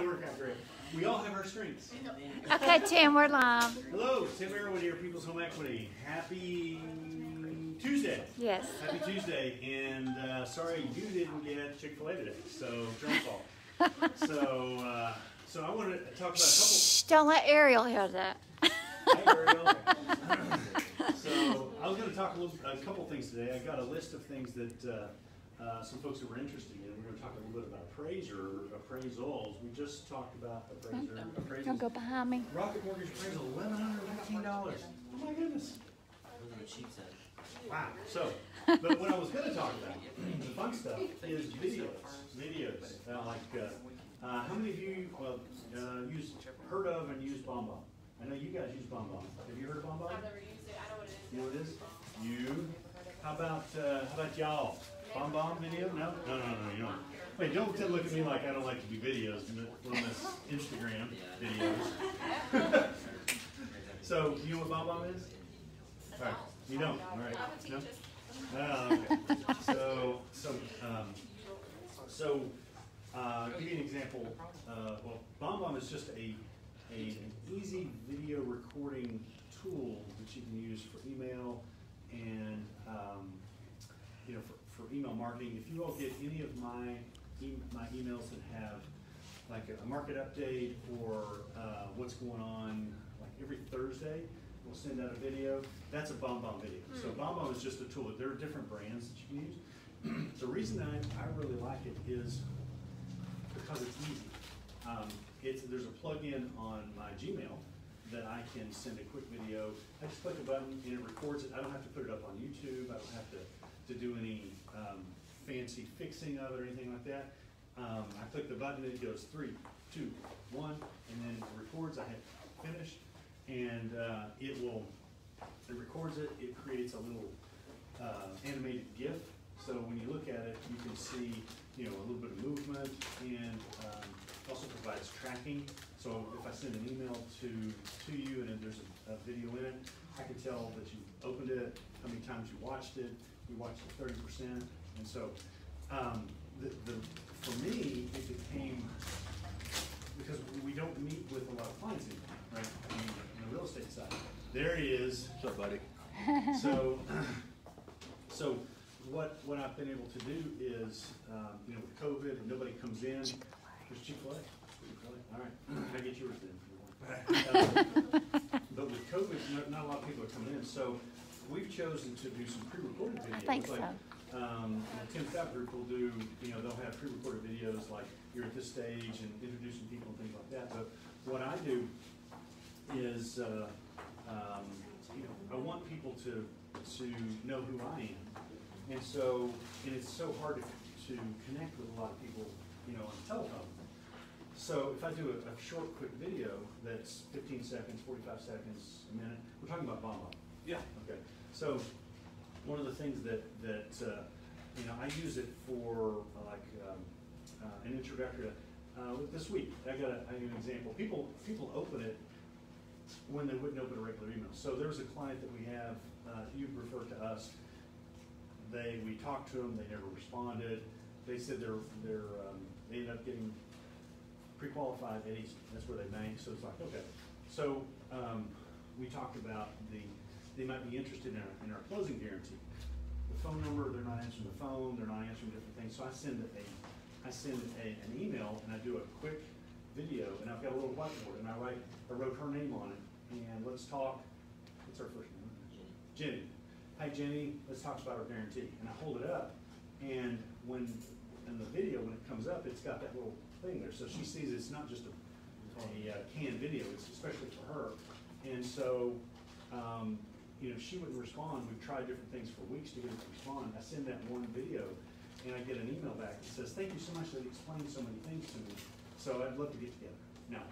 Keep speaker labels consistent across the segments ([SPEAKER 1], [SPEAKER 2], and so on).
[SPEAKER 1] work out great. We all have our strengths.
[SPEAKER 2] Okay, Tim, we're live.
[SPEAKER 1] Hello, Tim Arrowood here, People's Home Equity. Happy Tuesday.
[SPEAKER 2] Yes.
[SPEAKER 1] Happy Tuesday. And sorry you didn't get Chick-fil-A today, so John's fault. So I want to talk about a couple.
[SPEAKER 2] Shh, don't let Ariel hear that.
[SPEAKER 1] Hi, Ariel. So I was going to talk a couple things today. I got a list of things that some folks that were interested in. We're going to talk a little bit about appraisals. We just talked about appraisals.
[SPEAKER 2] Don't go behind me.
[SPEAKER 1] Rocket mortgage appraisal, $1,119. Oh my goodness. Wow. So, but what I was going to talk about, the fun stuff, is videos. How many of you heard of and used BombBomb? I know you guys use BombBomb. Have you heard of BombBomb?
[SPEAKER 3] I've never used it. I know what it is.
[SPEAKER 1] You know what it is? You. How about y'all? BombBomb video? No, you don't. Wait, don't look at me like I don't like to do videos on this Instagram videos. So, you know what BombBomb is? All right. You don't? All right. No? Oh, okay. So, give you an example. Well, BombBomb is just an easy video recording tool that you can use for email and for email marketing. If you all get any of my emails that have like a market update or what's going on, like every Thursday, we'll send out a video. That's a BombBomb video. So BombBomb is just a tool. There are different brands that you can use. The reason I really like it is because it's easy. There's a plug-in on my Gmail that I can send a quick video. I just click a button and it records it. I don't have to put it up on YouTube. I don't have to do any fancy fixing of it or anything like that. I click the button and it goes 3, 2, 1, and then it records. I hit finish, and it records it. It creates a little animated GIF. So when you look at it, you can see a little bit of movement, and also provides tracking. So if I send an email to you and then there's a video in it, I can tell that you opened it, how many times you watched it. You watched it 30%, and so for me it became, because we don't meet with a lot of clients anymore, right? On the real estate side. There he is.
[SPEAKER 4] What's up, buddy?
[SPEAKER 1] So what I've been able to do is, with COVID and nobody comes in, there's Chick-fil-A. All right, I get yours then. But with COVID, not a lot of people are coming in, so we've chosen to do some pre-recorded videos.
[SPEAKER 2] I think so.
[SPEAKER 1] The Tim Stout group will do, they'll have pre-recorded videos like you're at this stage and introducing people and things like that. But what I do is, I want people to know who I am. And so, it's so hard to connect with a lot of people, on the telephone. So if I do a short, quick video that's 15 seconds, 45 seconds, a minute, we're talking about BombBomb.
[SPEAKER 4] Yeah.
[SPEAKER 1] Okay. So one of the things that I use it for an introductory. This week I got an example. People open it when they wouldn't open a regular email. So there's a client that we have. You refer to us. We talked to them. They never responded. They said they ended up getting pre-qualified at East. That's where they bank. So it's like, okay. So we talked about they might be interested in our closing guarantee. The phone number, they're not answering the phone. They're not answering different things. So I send an email and I do a quick video, and I've got a little whiteboard and I wrote her name on it. And let's talk. What's her first name? Jenny. Hi Jenny, let's talk about our guarantee. And I hold it up, and in the video, when it comes up, it's got that little thing there. So she sees it's not just a canned video, it's especially for her. And so, she wouldn't respond. We've tried different things for weeks to get her to respond. I send that one video, and I get an email back that says, thank you so much that you explained so many things to me. So I'd love to get together. Now,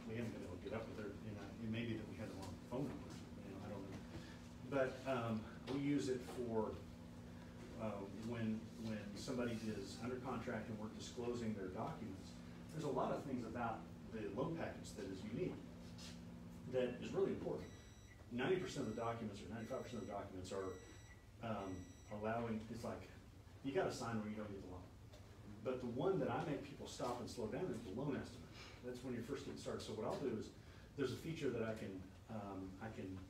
[SPEAKER 1] we haven't been able to get up with her. It may be that we had the wrong phone number. I don't know. But we use it for when somebody is under contract and we're disclosing their documents. There's a lot of things about the loan package that is unique, that is really important. 90% of the documents or 95% of the documents are allowing, it's like, you got to sign or you don't get the loan. But the one that I make people stop and slow down is the loan estimate. That's when you're first getting started. So what I'll do is, there's a feature that I can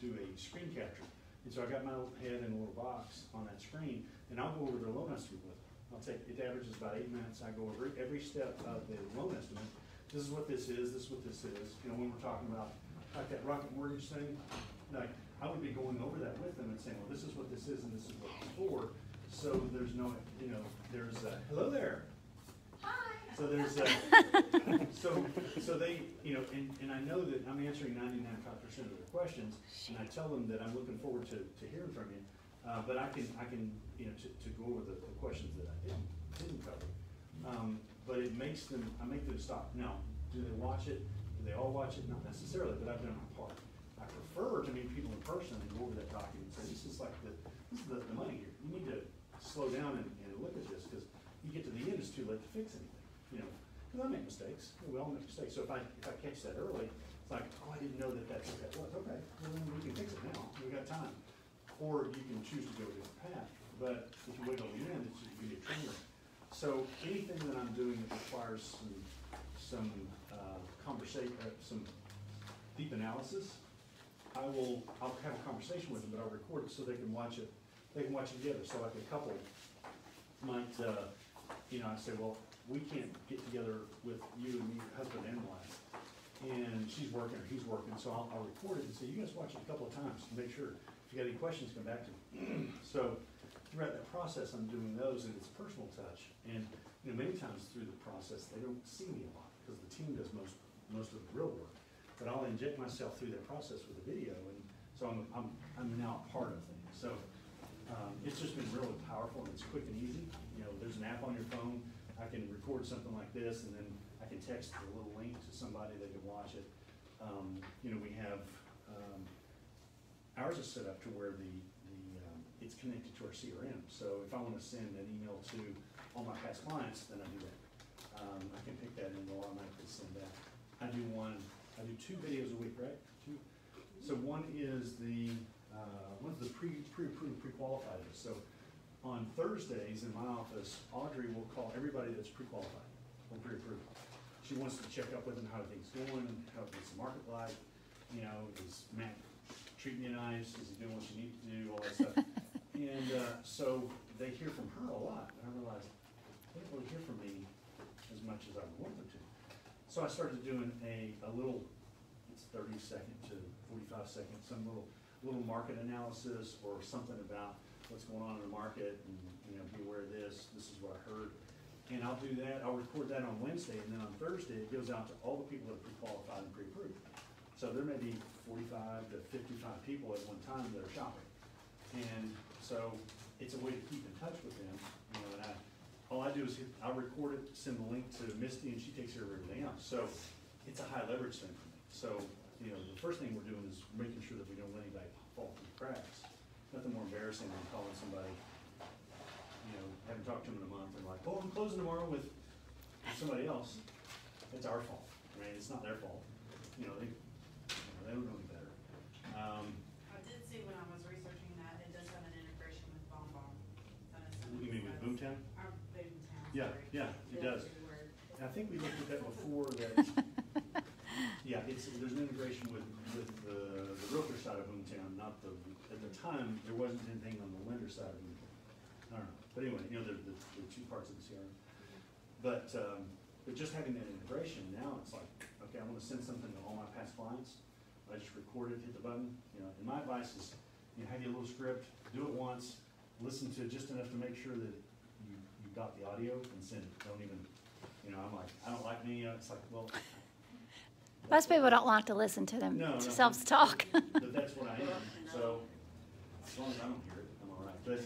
[SPEAKER 1] do a screen capture. And so I got my head in a little box on that screen, and I'll go over their loan estimate with them. I'll take, it averages about 8 minutes. I go over every step of the loan estimate. This is what this is, this is what this is. You know, when we're talking about like that rocket mortgage thing, like I would be going over that with them and saying, well, this is what this is and this is what it's for. So there's no, you know, there's hello there.
[SPEAKER 3] Hi.
[SPEAKER 1] So there's so they, you know, and I know that I'm answering 99% of their questions, and I tell them that I'm looking forward to hearing from you. But I can, you know, to go over the questions that I didn't cover. But it makes them, I make them stop. Now, do they watch it? Do they all watch it? Not necessarily, but I've done my part. I prefer to meet people in person and go over that document and say, this is like this is the money here. You need to slow down and look at this, because you get to the end, it's too late to fix anything. You know, because I make mistakes. We all make mistakes. So if I catch that early, it's like, oh, I didn't know that that's what that was. Okay, well then we can fix it now. We got time. Or you can choose to go a different path. But if you wait till the end, it's going to be a trainer. So anything that I'm doing that requires some conversation, some deep analysis, I'll have a conversation with them, but I'll record it so they can watch it. They can watch it together. So like a couple might, you know, I say, well, we can't get together with you and me, husband and wife, and she's working or he's working, so I'll record it and say, you guys watch it a couple of times to make sure. If you got any questions, come back to me. So throughout that process, I'm doing those, and it's a personal touch. And you know, many times through the process, they don't see me a lot because the team does most of the real work. But I'll inject myself through that process with a video, and so I'm now a part of things. So it's just been really powerful, and it's quick and easy. You know, there's an app on your phone. I can record something like this, and then I can text a little link to somebody that can watch it. You know, we have. Ours is set up to where it's connected to our CRM. So if I want to send an email to all my past clients, then I do that. I can pick that and it'll automatically send that. I do 2 videos a week, right? 2. So one is the pre-approved, pre-qualified list. So on Thursdays in my office, Audrey will call everybody that's pre-qualified or pre-approved. She wants to check up with them, how are things going, what's the market like, you know, is Matt treating you nice, is he doing what you need to do, all that stuff. And so they hear from her a lot, and I realized they don't really hear from me as much as I would want them to. So I started doing a little, it's 30-second to 45-second, some little market analysis or something about what's going on in the market, and you know, be aware of this is what I heard. And I'll do that, I'll record that on Wednesday, and then on Thursday it goes out to all the people that are pre-qualified and pre-approved. So there may be 45 to 55 people at one time that are shopping. And so it's a way to keep in touch with them. You know, and all I do is I'll record it, send the link to Misty, and she takes care of everything else. So it's a high leverage thing for me. So, you know, the first thing we're doing is making sure that we don't let anybody fall through the cracks. Nothing more embarrassing than calling somebody, you know, haven't talked to them in a month, and like, oh, I'm closing tomorrow with somebody else. It's our fault, right? It's not their fault. You know, they don't know any better.
[SPEAKER 3] I did see when I was researching that, it does have an integration with BombBomb.
[SPEAKER 1] You mean with Boomtown?
[SPEAKER 3] Our Boomtown.
[SPEAKER 1] Yeah,
[SPEAKER 3] sorry.
[SPEAKER 1] yeah, it does. And I think we looked at that before. That yeah, there's an integration with the realtor side of Boomtown, not the. At the time, there wasn't anything on the lender side of Boomtown. I don't know, but anyway, you know, the 2 parts of the CRM. But just having that integration now, it's like, okay, I want to send something to all my past clients. I just record it, hit the button. You know, and my advice is, you know, have your little script, do it once, listen to it just enough to make sure that you got the audio, and send it. Don't even, you know, I'm like, I don't like me. It's like, well.
[SPEAKER 2] Most people don't like to listen to them themselves talk.
[SPEAKER 1] But that's what I am. So as long as I don't hear it, I'm all right. But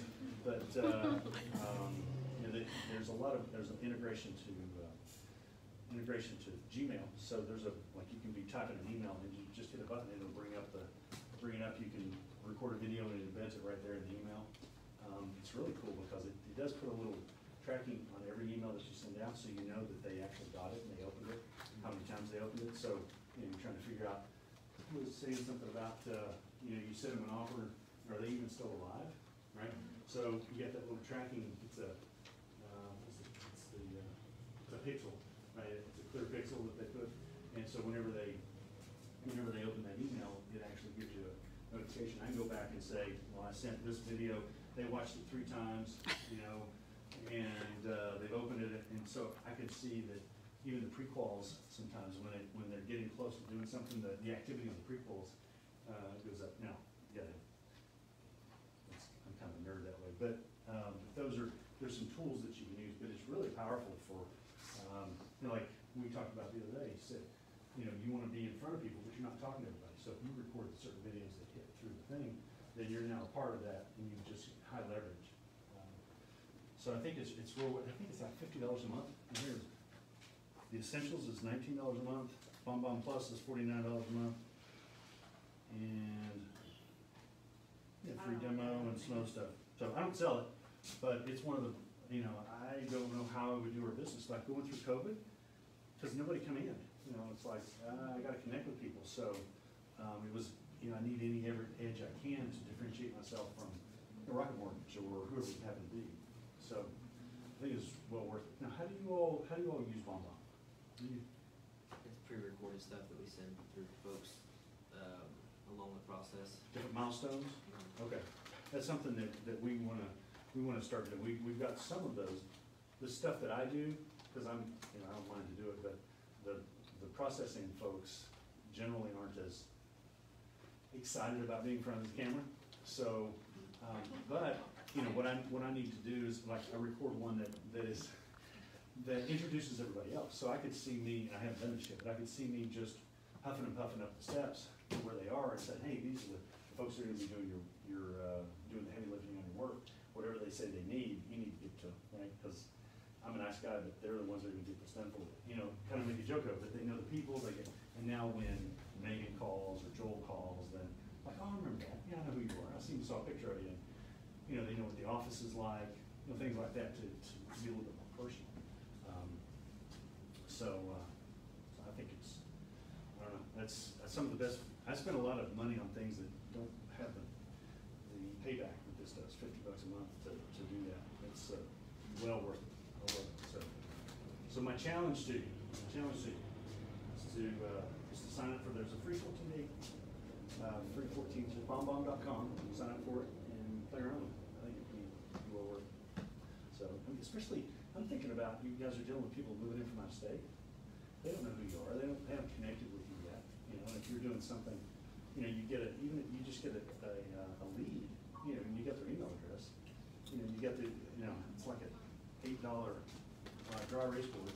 [SPEAKER 1] you know, there's an integration to Gmail. So there's like you can be typing an email and you just hit a button and it'll bring it up. You can record a video and it embeds it right there in the email. It's really cool because it does put a little tracking on every email that you send out, so you know that they actually got it and they opened it, how many times they opened it. So you know, you're trying to figure out who was saying something about you know, you sent them an offer, are they even still alive, right? So you get that little tracking. It's a pixel, right? It's a clear pixel that they put. And so whenever they open that email, it actually gives you a notification. I can go back and say, well, I sent this video, they watched it 3 times, you know, and they've opened it, and so I could see that even the prequels sometimes when they're getting close to doing something, the activity of the prequels goes up. Now, yeah, I'm kind of a nerd that way, but there's some tools that you can use, but it's really powerful for, you know, like we talked about the other day. You said, you know, you want to be in front of people, but you're not talking to everybody. So if you record certain videos that hit through the thing, then you're now a part of that, and you just high leverage. So I think it's real. I think it's like $50 a month. And here's the Essentials is $19 a month. BombBomb Plus is $49 a month, and yeah, free demo and some other stuff. So I don't sell it, but it's one of the, you know, I don't know how I would do our business, like going through COVID, because nobody come in. You know, it's like, I got to connect with people. So it was, you know, I need every edge I can to differentiate myself from Rocket Mortgage or whoever it happened to be. So I think it's well worth it. Now, how do you all use BombBomb?
[SPEAKER 4] It's pre-recorded stuff that we send through folks along the process.
[SPEAKER 1] Different milestones? Okay. That's something that we wanna start doing. We've got some of those. The stuff that I do, because I don't mind to do it, but the processing folks generally aren't as excited about being in front of the camera. So, but you know what I need to do is, like, I record one that introduces everybody else. So I could see me, and I haven't done this yet, but I could see me just huffing and puffing up the steps to where they are and say, hey, these are the folks that are going to be doing your doing the heavy lifting on your work. Whatever they say they need, you need to get to, right? Because I'm a nice guy, but they're the ones that are going to get this done for you. You know, kind of make a joke of it. They know the people. And now when Megan calls or Joel calls, then like, oh, I remember that. Yeah, I know who you are. I saw a picture of you. And, you know, they know what the office is like. You know, things like that to be a little bit more personal. So I think it's, I don't know, that's some of the best. I spend a lot of money on things that don't have the payback that this does, $50 a month to do that. It's well worth it. So my challenge to you is to sign up for, there's a free 14-day, free 14 to BombBomb.com. Sign up for it and play around with it. I think it'd be well worth it. So, especially, I'm thinking about, you guys are dealing with people moving in from out of state. They don't know who you are. They haven't connected with you yet. You know, and if you're doing something, you know, you just get a lead. You know, and you get their email address. You know, you get it's like an $8 dry erase board.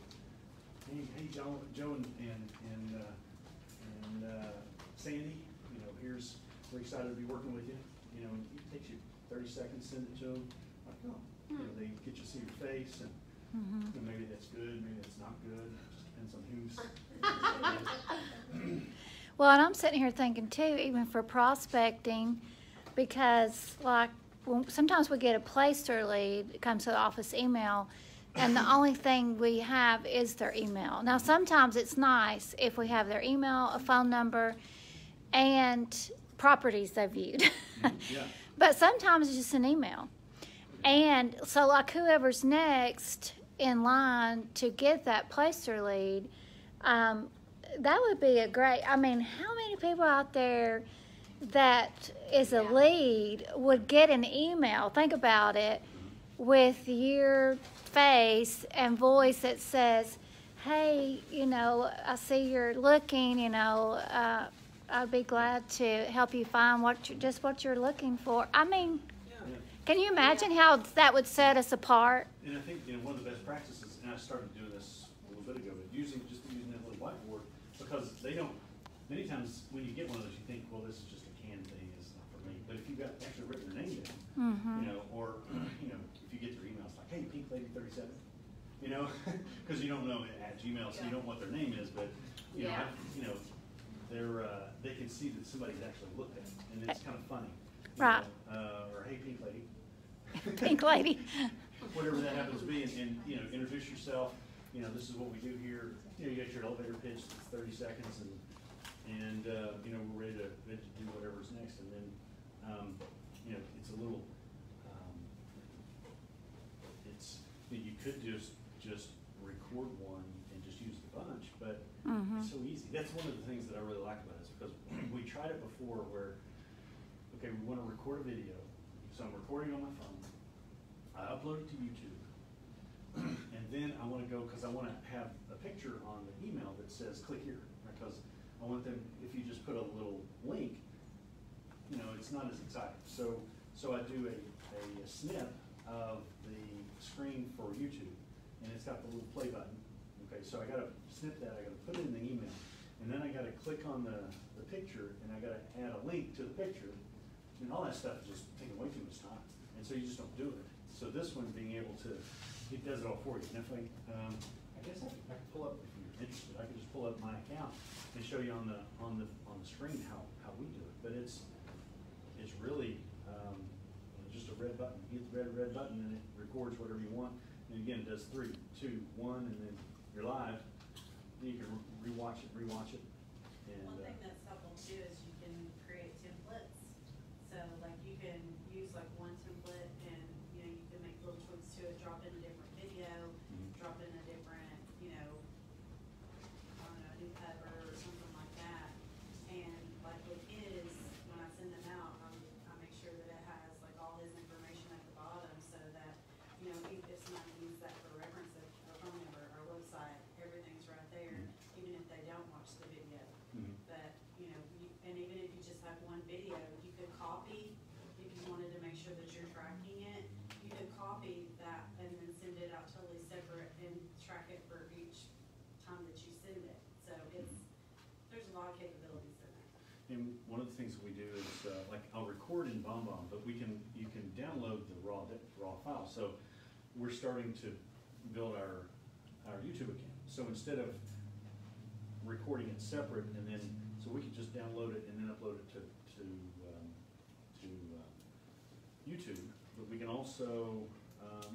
[SPEAKER 1] Hey, Joe and Sandy. You know, we're excited to be working with you. You know, and it takes you 30 seconds, send it to them. Like, oh, you know, they get you to see your face, and you know, maybe that's good, maybe that's not good. It just depends on who's.
[SPEAKER 2] Well, and I'm sitting here thinking too, even for prospecting, because like sometimes we get a placer lead, it comes to the office email, and the only thing we have is their email. Now, sometimes it's nice if we have their email, a phone number, and properties they viewed.
[SPEAKER 1] Yeah.
[SPEAKER 2] But sometimes it's just an email. And so like whoever's next in line to get that placer lead, that would be a great, I mean, how many people out there that is a lead would get an email, think about it, with your face and voice that says, hey, you know, I see you're looking, you know, I'd be glad to help you find what you're looking for. I mean, can you imagine how that would set us apart?
[SPEAKER 1] And I think, you know, one of the best practices, and I started doing this a little bit ago, but using that little whiteboard, because they don't, many times when you get one of those, you think, well, this is just a canned thing, it's not for me. But if you've got actually written their name down, you know, or, you know, if you get their emails like, hey, Pink Lady 37, you know, because you don't know at Gmail, so you don't know what their name is, but, you know, they can see that somebody's actually looked at it, and it's kind of funny.
[SPEAKER 2] Right.
[SPEAKER 1] Or, hey, Pink Lady.
[SPEAKER 2] Pink Lady.
[SPEAKER 1] Whatever that happens to be, and you know, introduce yourself. You know, this is what we do here. You know, you got your elevator pitch, it's 30 seconds, and you know, we're ready to do whatever's next. And then, you know, it's a little, you could just record one and just use the bunch, but it's so easy. easy. That's one of the things that I really like about it, is because we tried it before where, okay, we want to record a video, so I'm recording on my phone, I upload it to YouTube, and then I want to go, because I want to have a picture on the email that says click here, because I want them, if you just put a little link, you know, it's not as exciting. So I do a snip of the screen for YouTube, and it's got the little play button. Okay, so I gotta snip that, I gotta put it in the email, and then I gotta click on the picture, and I gotta add a link to the picture, and all that stuff is just taking way too much time, and so you just don't do it. So this one, being able to, it does it all for you. And if I guess I could pull up, if you're interested, I could just pull up my account and show you on the screen how we do it. But it's really just a red button. You hit the red button, and it records whatever you want. And again, it does 3, 2, 1, and then you're live. Then you can rewatch it. And,
[SPEAKER 3] One thing that's helpful too is you can create templates. So like you can use like one template, and you know, you can make little tweaks to it, drop in a different video, drop in a different, you know, I don't know, a new cover or something like that. And like with his, when I send them out, I make sure that it has like all his information at the bottom, so that, you know, if somebody needs that for reference, our phone number, our website, everything's right there, even if they don't watch the video. But, you know, and even if you just have one video, you could copy, if you wanted to make sure that you're tracking it, you could copy that and then send it out totally separate and track it for each time that you send it. So there's a lot of capabilities in there.
[SPEAKER 1] And one of the things that we do is, like, I'll record in BombBomb, but you can download the raw file. So we're starting to build our YouTube account. So instead of recording it separate, and then, so we can just download it and then upload it to YouTube. But we can also,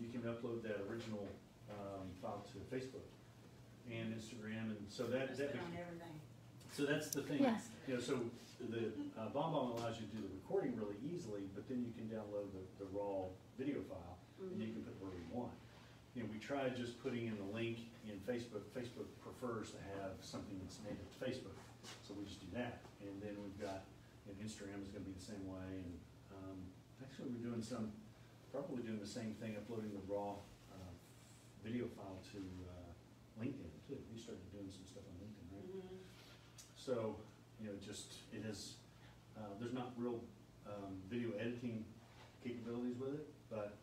[SPEAKER 1] you can upload that original file to Facebook and Instagram, and so
[SPEAKER 3] Just put on everything.
[SPEAKER 1] so that's the thing.
[SPEAKER 2] Yes.
[SPEAKER 1] You know, so the BombBomb allows you to do the recording really easily, but then you can download the raw video file, and you can put wherever you want. You know, we tried just putting in the link in Facebook. Facebook prefers to have something that's native to Facebook, so we just do that. And then we've got, you know, Instagram is going to be the same way, and actually we're doing probably doing the same thing, uploading the raw video file to LinkedIn too. We started doing some stuff on LinkedIn, right? So, you know, it is, there's not real video editing capabilities with it, but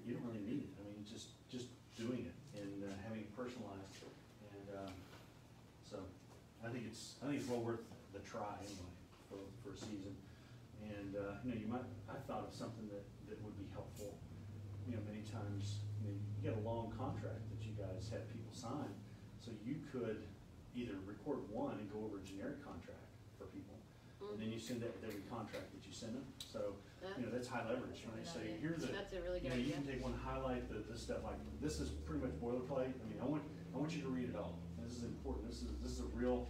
[SPEAKER 1] you don't really need it. I mean, just doing it and having it personalized, and so I think it's well worth the try anyway for a season. And you know, I thought of something that would be helpful. You know, many times, you know, you get a long contract that you guys have people sign, so you could either record one and go over a generic contract for people, and then you send that with every contract that you send them. So, you know, that's high leverage, right? So here's
[SPEAKER 5] That's a really good
[SPEAKER 1] you
[SPEAKER 5] idea.
[SPEAKER 1] can take one, highlight the stuff like, this is pretty much boilerplate. I mean, I want you to read it all. This is important. This is a real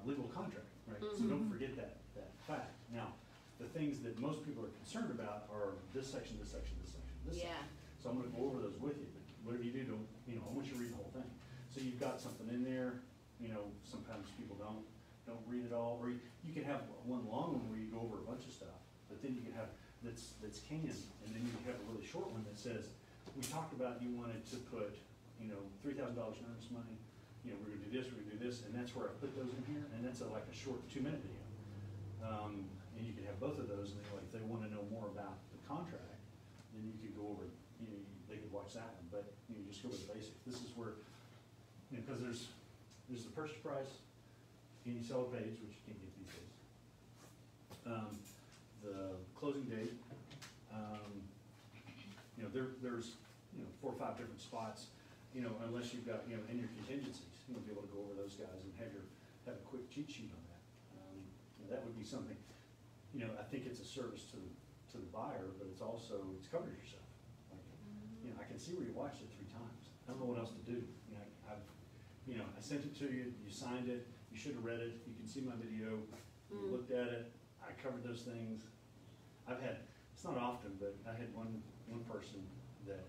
[SPEAKER 1] legal contract, right? So don't forget that fact. Now, the things that most people are concerned about are this section, this section, this section, this section. So I'm going to go over those with you. But whatever you do, I want you to read the whole thing. So you've got something in there. You know, sometimes people don't read it all, or you can have one long one where you go over a bunch of stuff, but then you can have that's canned, and then you can have a really short one that says, we talked about you wanted to put, you know, $3,000 in earnest money. You know, we're going to do this, we're going to do this, and that's where I put those in here, and that's like a short 2-minute video. And you can have both of those, and if they want to know more about the contract, then you could go over, you know, they could watch that one, but you know, just go with the basic. This is where, you know, because there's the purchase price, and you sell a page, which you can't get these days. The closing date, you know, there's, you know, 4 or 5 different spots, you know, unless you've got, you know, in your contingencies, you know, be able to go over those guys and have a quick cheat sheet on that. You know, that would be something, you know, I think it's a service to the buyer, but it's also, it's covers yourself. Like, you know, I can see where you watched it 3 times. I don't know what else to do. You know, I sent it to you, you signed it, you should have read it, you can see my video, you looked at it, I covered those things. It's not often, but I had one person that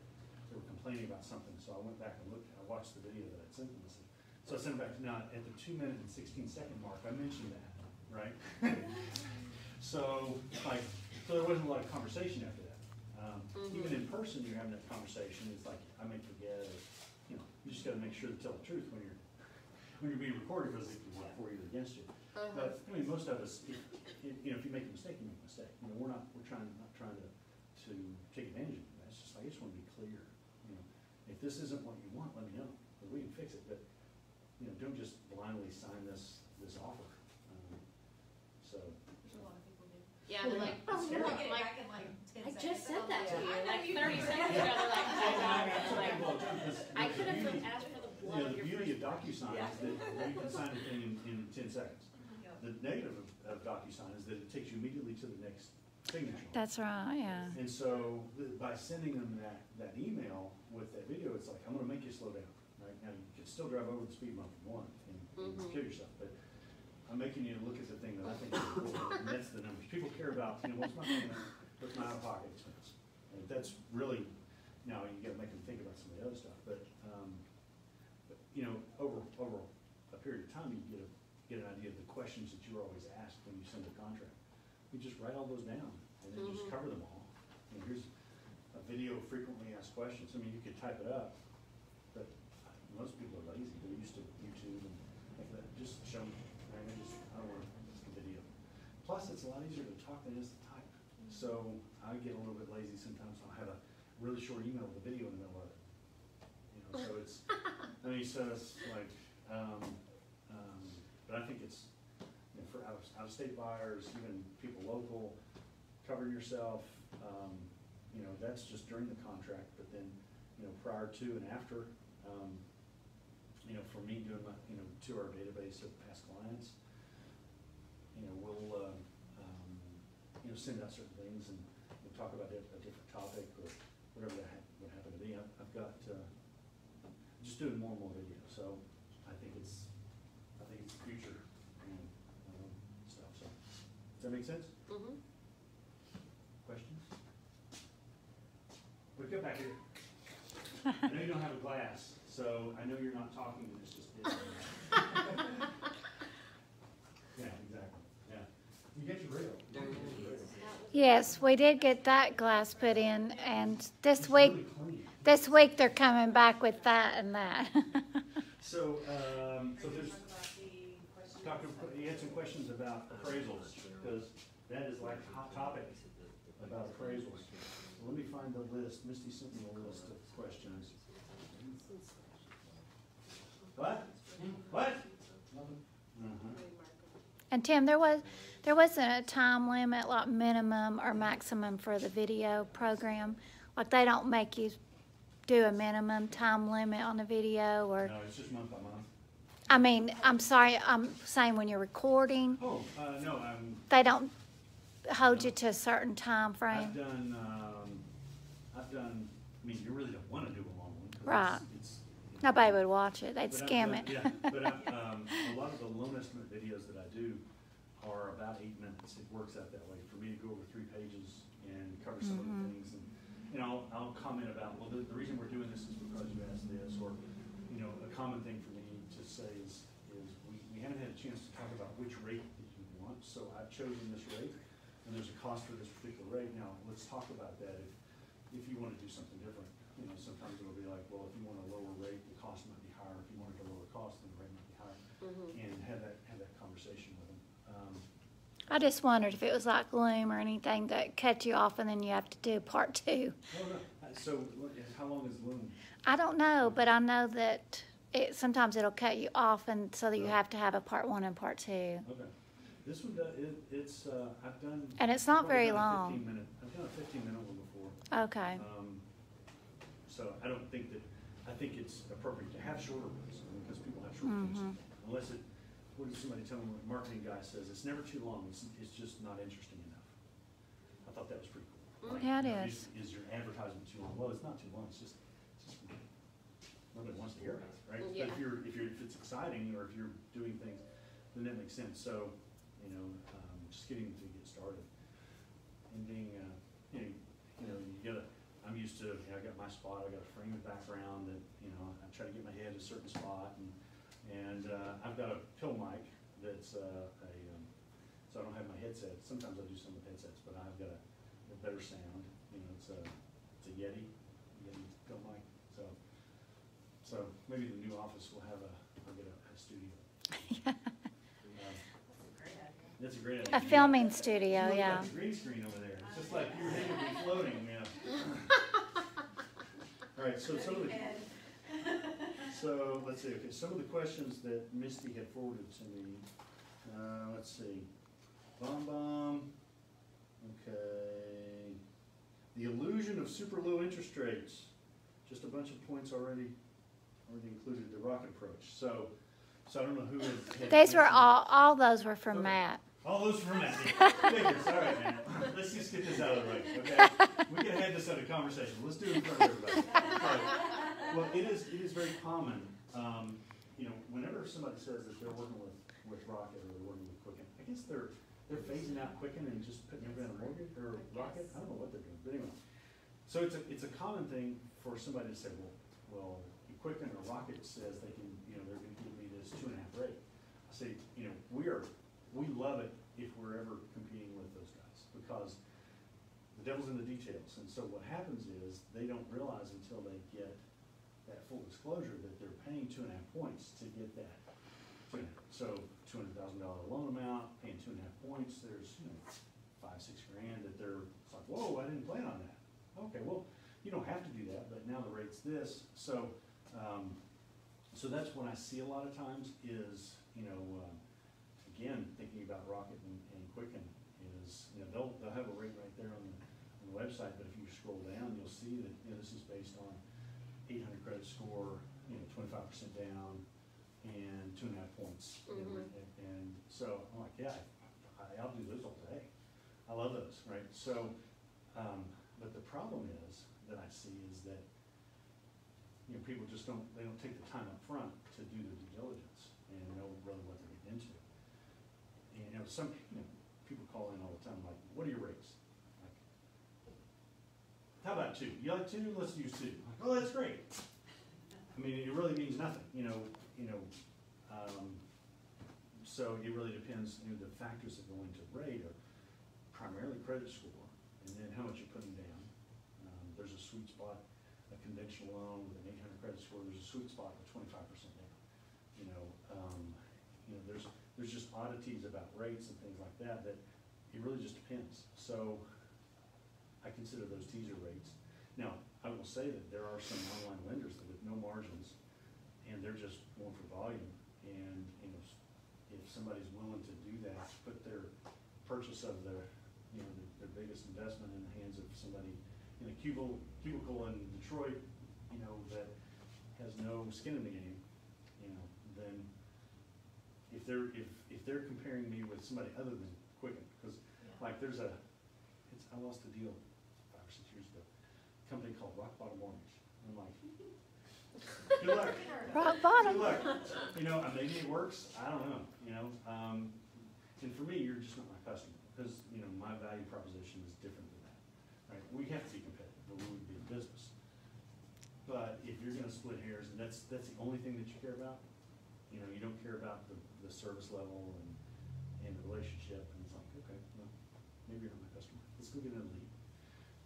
[SPEAKER 1] they were complaining about something, so I went back and looked, I watched the video that I sent them, and said, So I sent it back to, now, at the 2-minute and 16-second mark, I mentioned that, right? So, like, so there wasn't a lot of conversation after that. Even in person, you're having that conversation, it's like, I may forget, or, you know, you just gotta make sure to tell the truth when you're being recorded, because it can work for you or against you. But, I mean, most of us, you know, if you make a mistake, you make a mistake. You know, we're not trying to take advantage of it. It's just, I just wanna be clear, you know, if this isn't what you want, let me know, because we can fix it, but, you know, don't just blindly sign this offer. So.
[SPEAKER 3] Which a lot of people do.
[SPEAKER 5] Yeah,
[SPEAKER 1] Well,
[SPEAKER 5] like,
[SPEAKER 1] yeah, it's
[SPEAKER 3] Get
[SPEAKER 1] scary.
[SPEAKER 3] it back in like 10
[SPEAKER 5] I
[SPEAKER 3] seconds.
[SPEAKER 5] just said that to you,
[SPEAKER 3] I know
[SPEAKER 5] like
[SPEAKER 3] you
[SPEAKER 5] 30
[SPEAKER 3] did.
[SPEAKER 5] seconds ago, they're like, oh, God, it's like,
[SPEAKER 1] Well, because
[SPEAKER 5] I
[SPEAKER 1] the
[SPEAKER 5] could have
[SPEAKER 1] beauty-
[SPEAKER 5] asked for the
[SPEAKER 1] You
[SPEAKER 5] blood
[SPEAKER 1] know,
[SPEAKER 5] of
[SPEAKER 1] the
[SPEAKER 5] your
[SPEAKER 1] beauty of
[SPEAKER 5] first.
[SPEAKER 1] DocuSign is that you can sign a thing in 10 seconds.
[SPEAKER 3] Yep.
[SPEAKER 1] The negative of DocuSign is that it takes you immediately to the next signature.
[SPEAKER 2] That's right, yeah.
[SPEAKER 1] And so, by sending them that email with that video, it's like, I'm gonna make you slow down, right? Now, you can still drive over the speed bump if you want and kill yourself, but I'm making you look at the thing that I think is important, and that's the numbers. People care about, you know, what's my payment, what's my out-of-pocket expense? And that's really, now, you gotta make them think about some of the other stuff, but, you know, over a period of time, you get an idea of the questions that you're always asked when you send a contract. You just write all those down, and then just cover them all. And here's a video of frequently asked questions. I mean, you could type it up, but most people are lazy. They're used to YouTube and like that. Just show me. Right? I don't want a video. Plus, it's a lot easier to talk than it is to type. So I get a little bit lazy sometimes. I'll have a really short email with a video in the middle of it. You know, so it's, I mean, so it's like, but I think it's, you know, for out-of-state buyers, even people local, covering yourself, you know, that's just during the contract, but then, you know, prior to and after, you know, for me doing my, you know, to our database of past clients, you know, we'll, you know, send out certain things and we'll talk about a different topic or whatever that would happen to be. I've got, just doing more and more videos, so I think it's the future and stuff. So, does that make sense? Questions? But get back here. I know you don't have a glass, so I know you're not talking and it's just dead. Yeah, exactly. Yeah. You get your rail.
[SPEAKER 2] Yes, we did get that glass put in, and this
[SPEAKER 1] It's
[SPEAKER 2] week,
[SPEAKER 1] really clean.
[SPEAKER 2] they're coming back with that and that.
[SPEAKER 1] So, so
[SPEAKER 3] Are you
[SPEAKER 1] there's,
[SPEAKER 3] talking about the questions?
[SPEAKER 1] Dr. You had some questions about appraisals, because that is like a hot topic about appraisals. So let me find the list. Misty sent me a list of questions. What? What?
[SPEAKER 2] And Tim, there wasn't a time limit, like minimum or maximum for the video program. Like they don't make you do a minimum time limit on the video, or
[SPEAKER 1] No, it's just month by month.
[SPEAKER 2] I mean, I'm sorry, I'm saying when you're recording,
[SPEAKER 1] Oh, no,
[SPEAKER 2] they don't hold you to a certain time frame.
[SPEAKER 1] I've done, I mean, you really don't want to do a long one. 'Cause
[SPEAKER 2] Right.
[SPEAKER 1] it's,
[SPEAKER 2] Nobody would watch it; they'd
[SPEAKER 1] but
[SPEAKER 2] skim it.
[SPEAKER 1] Yeah, but a lot of the low estimate videos that I do are about 8 minutes. It works out that way for me to go over 3 pages and cover some of the things. And, you know, I'll comment about, well, the reason we're doing this is because you asked this, or, you know, a common thing for me to say is we haven't had a chance to talk about which rate that you want, so I've chosen this rate, and there's a cost for this particular rate. Now, let's talk about that if you want to do something different. You know, sometimes it'll be like, well, if you want a lower rate, the cost might be higher. If you wanted a lower cost, then the rate might be higher. And have that conversation with them.
[SPEAKER 2] I just wondered if it was like Loom or anything that cut you off and then you have to do part 2.
[SPEAKER 1] Oh, no. So how long is Loom?
[SPEAKER 2] I don't know, but I know that sometimes it'll cut you off, and so that you have to have a part 1 and part 2.
[SPEAKER 1] Okay. This one, it's, I've done.
[SPEAKER 2] And it's not
[SPEAKER 1] I've probably
[SPEAKER 2] very
[SPEAKER 1] done a
[SPEAKER 2] long.
[SPEAKER 1] 15-minute, I've done a 15-minute one before.
[SPEAKER 2] Okay.
[SPEAKER 1] So I don't think that, I think it's appropriate to have shorter ones, because people have short ones. Unless what did somebody tell me, a marketing guy says, it's never too long, it's just not interesting enough. I thought that was pretty cool. Like,
[SPEAKER 2] Yeah, it
[SPEAKER 1] you know,
[SPEAKER 2] is.
[SPEAKER 1] Is your advertisement too long? Well, it's not too long, it's just nobody wants to hear about it, right?
[SPEAKER 5] Yeah.
[SPEAKER 1] But if it's exciting, or if you're doing things, then that makes sense. So, you know, just getting to get started. And being, I'm used to, I got my spot, I got a framed background that, I try to get my head a certain spot, and And I've got a pill mic that's so I don't have my headset. Sometimes I do some with headsets, but I've got a better sound. You know, it's a Yeti pill mic. So maybe the new office will have I'll get a studio. That's a great idea.
[SPEAKER 2] A filming studio,
[SPEAKER 1] You look
[SPEAKER 2] yeah.
[SPEAKER 1] like a green screen over there. It's just like your head would be floating, yeah. All right, so so let's see, okay, some of the questions that Misty had forwarded to me, let's see. Okay. The illusion of super low interest rates. Just a bunch of points already included the rocket approach. So I don't know who had
[SPEAKER 2] These were
[SPEAKER 1] mentioned-
[SPEAKER 2] all those were from
[SPEAKER 1] Okay.
[SPEAKER 2] Matt.
[SPEAKER 1] All those from Matt. Figures. All right, man. Let's just get this out of the way, okay? We can have this at a conversation. Let's do it in front of everybody. All right. Well, it is very common. You know, whenever somebody says that they're working with Rocket or they're working with Quicken, I guess they're phasing out Quicken and just putting everything on a mortgage or Rocket. I don't know what they're doing, but anyway. So it's a common thing for somebody to say, well, Quicken or Rocket says they can, you know, they're going to give me this 2.5 rate. I say, you know, we love it if we're ever competing with those guys because the devil's in the details. And so what happens is they don't realize until they get that full disclosure that they're paying 2.5 points to get that. So $200,000 loan amount, paying 2.5 points. There's, you know, $5-6 grand that they're it's like, whoa, I didn't plan on that. Okay, well, you don't have to do that, but now the rate's this. So that's what I see a lot of times is, you know, again, thinking about Rocket and Quicken is, you know, they'll have a rate right there on the website, but if you scroll down, you'll see that, you know, this is based on 800 credit score, you know, 25% down, and 2.5 points. You know, and so I'm like, yeah, I'll do those all day. I love those, right? So, but the problem is that I see is that, you know, people just don't take the time up front to do the due diligence and know really what they're getting into. And, you know, people call in all the time, like, what are your rates? Like, how about 2? You like 2? Let's use 2. Like, oh, that's great. I mean, it really means nothing, so it really depends, you know, the factors that go into rate are primarily credit score, and then how much you're putting down. There's a sweet spot, a conventional loan with an 800 credit score, there's a sweet spot with 25% down. You know, there's just oddities about rates and things like that it really just depends. So I consider those teaser rates. Now, I will say that there are some online lenders that with no margins, and they're just going for volume. And, you know, if somebody's willing to do that, put their purchase of their biggest investment in the hands of somebody in a cubicle in Detroit, you know, that has no skin in the game, you know, then if they're comparing me with somebody other than Quicken, because like I lost a deal 5 or 6 years ago, a company called Rock Bottom Mortgage. I'm like, good luck.
[SPEAKER 2] Rock bottom.
[SPEAKER 1] Good luck. You know, maybe it works. I don't know. You know, and for me, you're just not my customer because, you know, my value proposition is different than that. Right? We have to be competitive, or we would be in business. But if you're going to split hairs, and that's the only thing that you care about, you know, you don't care about the service level and the relationship, and it's like, okay, well, maybe you're not my customer. Let's go get another lead.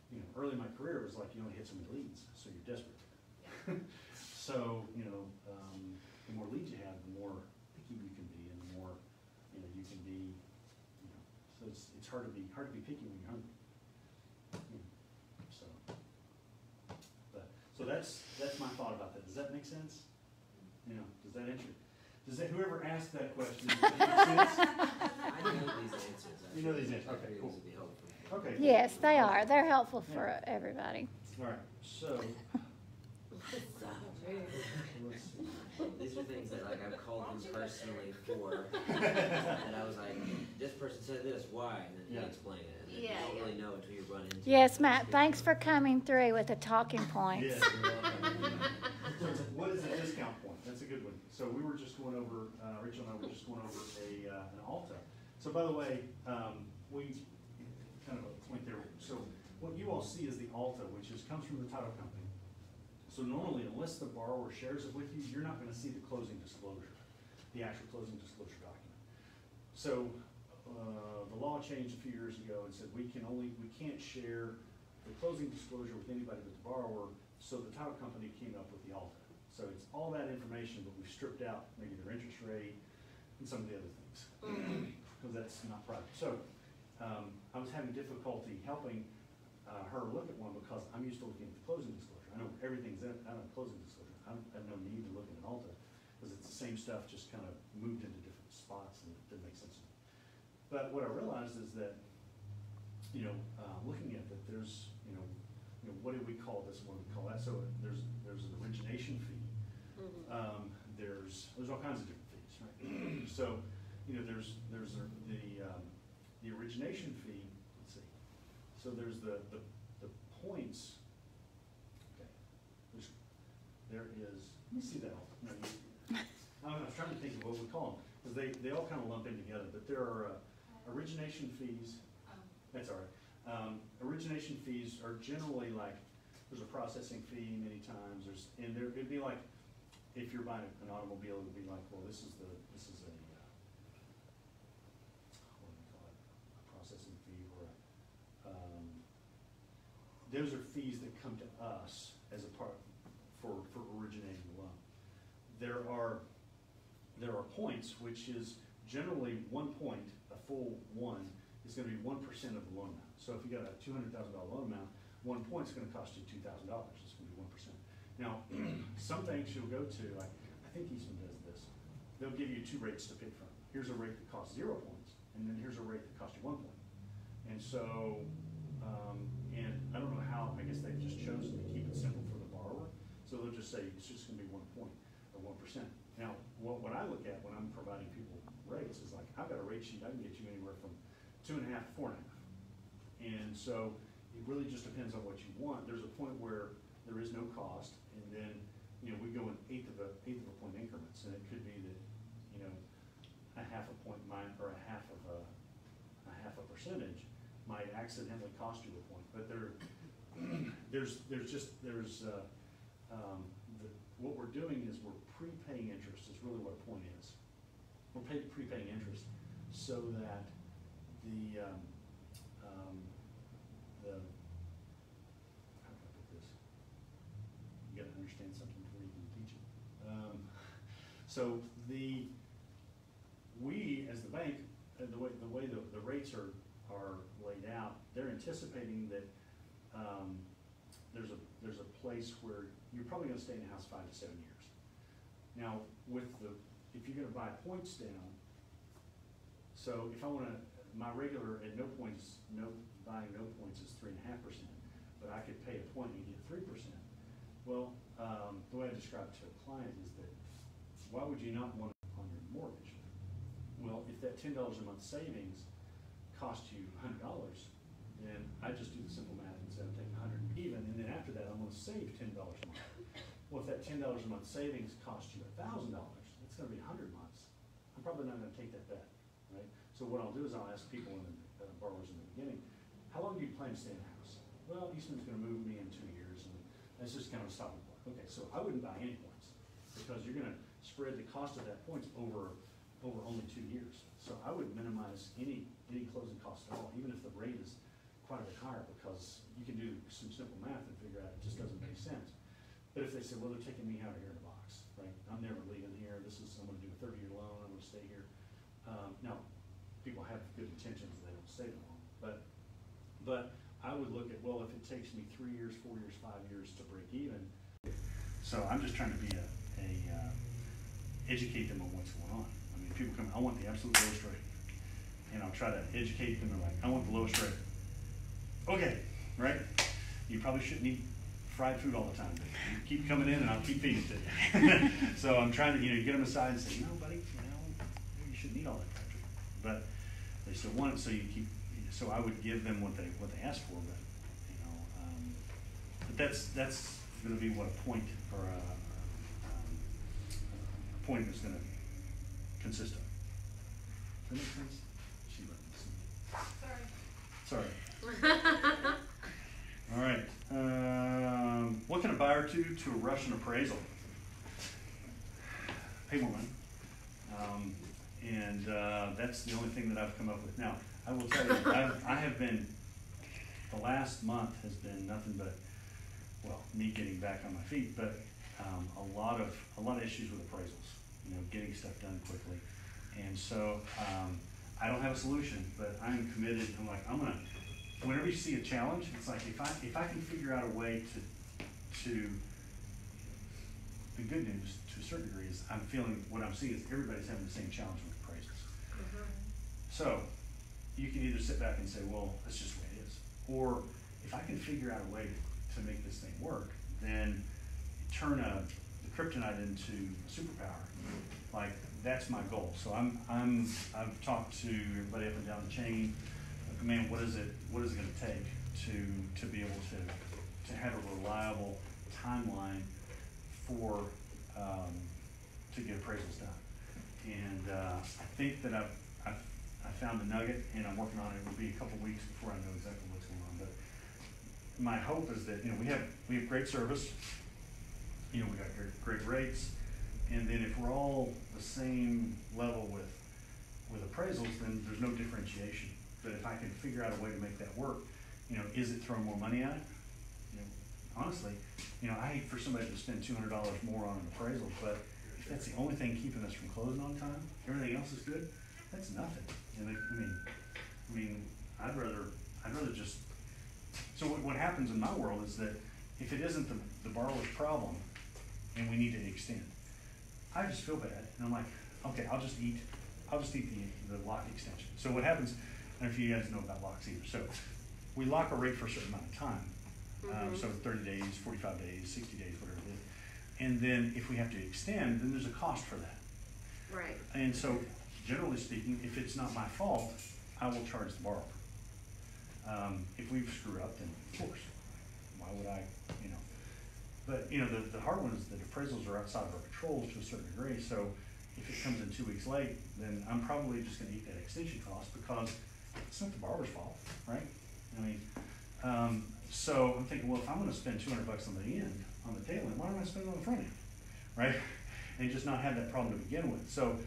[SPEAKER 1] You know, early in my career, it was like you only hit so many leads, so you're desperate. So, you know, the more leads you have, the more picky you can be, and the more, you know, you can be, you know, so it's hard to be picky when you're hungry. You know, so that's my thought about that. Does that make sense? You know, does that answer? Does that whoever asked that question, does that make sense?
[SPEAKER 4] I know these answers.
[SPEAKER 1] You know these answers. Okay,
[SPEAKER 4] These
[SPEAKER 1] cool.
[SPEAKER 4] would be helpful.
[SPEAKER 1] Okay.
[SPEAKER 2] Yes, they are. They're helpful for everybody.
[SPEAKER 1] All right. So let's see.
[SPEAKER 4] These are things that, like, I've called him personally for, and I was like, this person said this, why? And then
[SPEAKER 1] Yeah.
[SPEAKER 4] he explained it, and then
[SPEAKER 5] Yeah,
[SPEAKER 4] you don't
[SPEAKER 5] yeah.
[SPEAKER 4] really know until you run into it.
[SPEAKER 2] Yes, Matt, thanks for coming through with the talking points.
[SPEAKER 1] Yes, you're welcome. So what is a discount point? That's a good one. So we were just going over, Rachel and I were just going over an Alta. So by the way, we kind of a point there. So what you all see is the Alta, which comes from the title company. So normally, unless the borrower shares it with you, you're not going to see the closing disclosure. the actual closing disclosure document. So the law changed a few years ago and said we can't share the closing disclosure with anybody but the borrower, so the title company came up with the ALTA. So it's all that information, but we've stripped out maybe their interest rate and some of the other things, because that's not private. So I was having difficulty helping her look at one because I'm used to looking at the closing disclosure. I know everything's out of the closing disclosure. I have no need to look at an ALTA because it's the same stuff, just kind of moved into different spots, and it didn't make sense to me. But what I realized is that, looking at that, there's, what do we call this? What do we call that? So there's an origination fee. There's all kinds of different fees, right? So, there's the origination fee. Let's see. So there's the points. Okay. There is. Let me see that. No, I was trying to think of what we call them because they all kind of lump in together. But there are origination fees. That's all right. Origination fees are generally like there's a processing fee many times. It'd be like if you're buying an automobile, it would be like, well, this is a what do we call it? A processing fee or those are fees that come to us as a part for originating the loan. There are points, which is generally 1 point, a full one, is going to be 1% of the loan amount. So if you got a $200,000 loan amount, 1 point is going to cost you $2,000. It's going to be 1%. Now, some banks you'll go to, like I think Eastman does this. They'll give you 2 rates to pick from. Here's a rate that costs 0 points, and then here's a rate that costs you 1 point. And so, and I don't know how. I guess they've just chosen to keep it simple for the borrower. So they'll just say it's just going to be 1 point or 1%. Now, what I look at when I'm providing people rates is like I've got a rate sheet I can get you anywhere from 2.5 to 4.5. And so it really just depends on what you want. There's a point where there is no cost, and then we go in eighth of a point increments, and it could be that a half a point or a half a percentage might accidentally cost you a point. But what we're doing is we're prepaying interest is really what a point is. We're prepaying interest so that how can I put this? You got to understand something before you can teach it. So we as the bank, the way the rates are laid out, they're anticipating that there's a place where you're probably going to stay in the house 5 to 7 years. Now, if you're going to buy points down, so if I want to, my regular at buying no points is 3.5%, but I could pay a point and get 3%. Well, the way I describe it to a client is that why would you not want it on your mortgage? Well, if that $10 a month savings cost you $100, then I just do the simple math and say I'm taking 100 even, and then after that I'm going to save $10 a month. Well, if that $10 a month savings costs you $1,000, it's going to be 100 months. I'm probably not going to take that bet, right? So what I'll do is I'll ask people borrowers in the beginning, how long do you plan to stay in the house? Well, Eastman's going to move me in 2 years, and that's just kind of a stopping point. Okay, so I wouldn't buy any points because you're going to spread the cost of that points over only 2 years. So I would minimize any closing costs at all, even if the rate is quite a bit higher, because you can do some simple math and figure out it just doesn't make sense. But if they say, well, they're taking me out of here in a box, right? I'm never leaving here. I'm going to do a 30-year loan. I'm going to stay here. Now, people have good intentions. They don't stay that long. But I would look at, well, if it takes me 3 years, 4 years, 5 years to break even. So I'm just trying to be educate them on what's going on. I mean, people come, I want the absolute lowest rate. And I'll try to educate them. They're like, I want the lowest rate. Okay, right? You probably shouldn't eat fried food all the time, but you keep coming in and I'll keep feeding it to you. So I'm trying to, get them aside and say, no, buddy, you shouldn't eat all that fried food. But they still want it, so you keep. So I would give them what they ask for, but that's going to be what a point or a point is going to consist of. Does that make sense? She Sorry. All right. What can a buyer do to rush an appraisal? Pay more money. And that's the only thing that I've come up with. Now, I will tell you, I have been, the last month has been nothing but, well, me getting back on my feet, but a lot of issues with appraisals, getting stuff done quickly. And so I don't have a solution, but I'm committed. I'm gonna, whenever you see a challenge, it's like if I can figure out a way to the good news to a certain degree is what I'm seeing is everybody's having the same challenge with appraisals. So you can either sit back and say, well, that's just the way it is. Or if I can figure out a way to make this thing work, then turn the kryptonite into a superpower. Like, that's my goal. So I've talked to everybody up and down the chain. Man, what is it going to take to be able to have a reliable timeline for to get appraisals done? And I think that I found the nugget, and I'm working on it. It will be a couple weeks before I know exactly what's going on. But my hope is that we have great service. We got great rates, and then if we're all the same level with appraisals, then there's no differentiation. But if I can figure out a way to make that work, is it throwing more money at it? Honestly, I hate for somebody to spend $200 more on an appraisal, but if that's the only thing keeping us from closing on time, everything else is good, that's nothing. I mean, I'd rather just. So what happens in my world is that if it isn't the borrower's problem, and we need to extend, I just feel bad, and I'm like, okay, I'll just eat the lock extension. So what happens? I don't know if you guys know about locks either. So we lock a rate for a certain amount of time. So 30 days, 45 days, 60 days, whatever it is. And then if we have to extend, then there's a cost for that.
[SPEAKER 5] Right.
[SPEAKER 1] And so generally speaking, if it's not my fault, I will charge the borrower. If we've screwed up, then of course, why would I, But the hard one is that appraisals are outside of our controls to a certain degree. So if it comes in 2 weeks late, then I'm probably just going to eat that extension cost because it's not the borrower's fault, right? So I'm thinking, well, if I'm going to spend $200 on the end, on the tail end, why don't I spend it on the front end, right? And just not have that problem to begin with. So